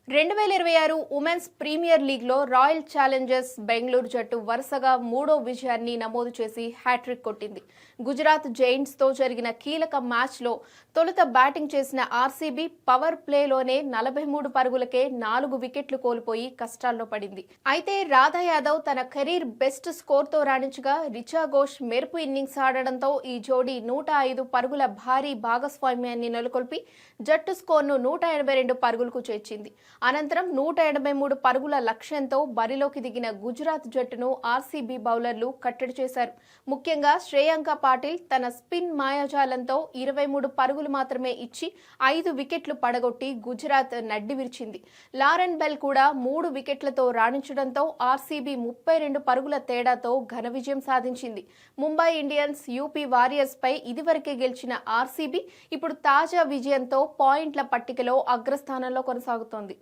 2026 women's premier లీగ్లో royal Challengers Bengaluru జట్టు వరుసగా మూడో విజయాన్ని నమోదు చేసి హ్యాట్రిక్ కొట్టింది. గుజరాత్ జైంట్స్తో జరిగిన కీలక మ్యాచ్లో తొలుత బ్యాటింగ్ చేసిన ఆర్సీబీ పవర్ ప్లేలోనే 43 పరుగులకే 4 వికెట్లు కోల్పోయి కష్టాల్లో పడింది. అయితే రాధా యాదవ్ తన కెరీర్ బెస్ట్ స్కోర్తో రాణించగా రిచా ఘోష్ మెరుపు ఇన్నింగ్స్ ఆడడంతో ఈ జోడీ 105 పరుగుల భారీ భాగస్వామ్యాన్ని నెలకొల్పి జట్టు స్కోర్ను 182 పరుగులకు చేర్చింది. అనంతరం 183 పరుగుల లక్ష్యంతో బరిలోకి దిగిన గుజరాత్ జట్టును ఆర్సీబీ బౌలర్లు కట్టడి చేశారు. ముఖ్యంగా శ్రేయాంక పాటిల్ తన స్పిన్ మాయాజాలంతో 23 పరుగులు మాత్రమే ఇచ్చి 5 వికెట్లు పడగొట్టి గుజరాత్ నడ్డి విరిచింది. లారెన్ బెల్ కూడా 3 వికెట్లతో రాణించడంతో ఆర్సీబీ 32 పరుగుల తేడాతో ఘన విజయం సాధించింది. ముంబై ఇండియన్స్, యూపీ వారియర్స్ పై ఇదివరకే గెలిచిన ఆర్సీబీ ఇప్పుడు తాజా విజయంతో పాయింట్ల పట్టికలో అగ్రస్థానంలో కొనసాగుతోంది.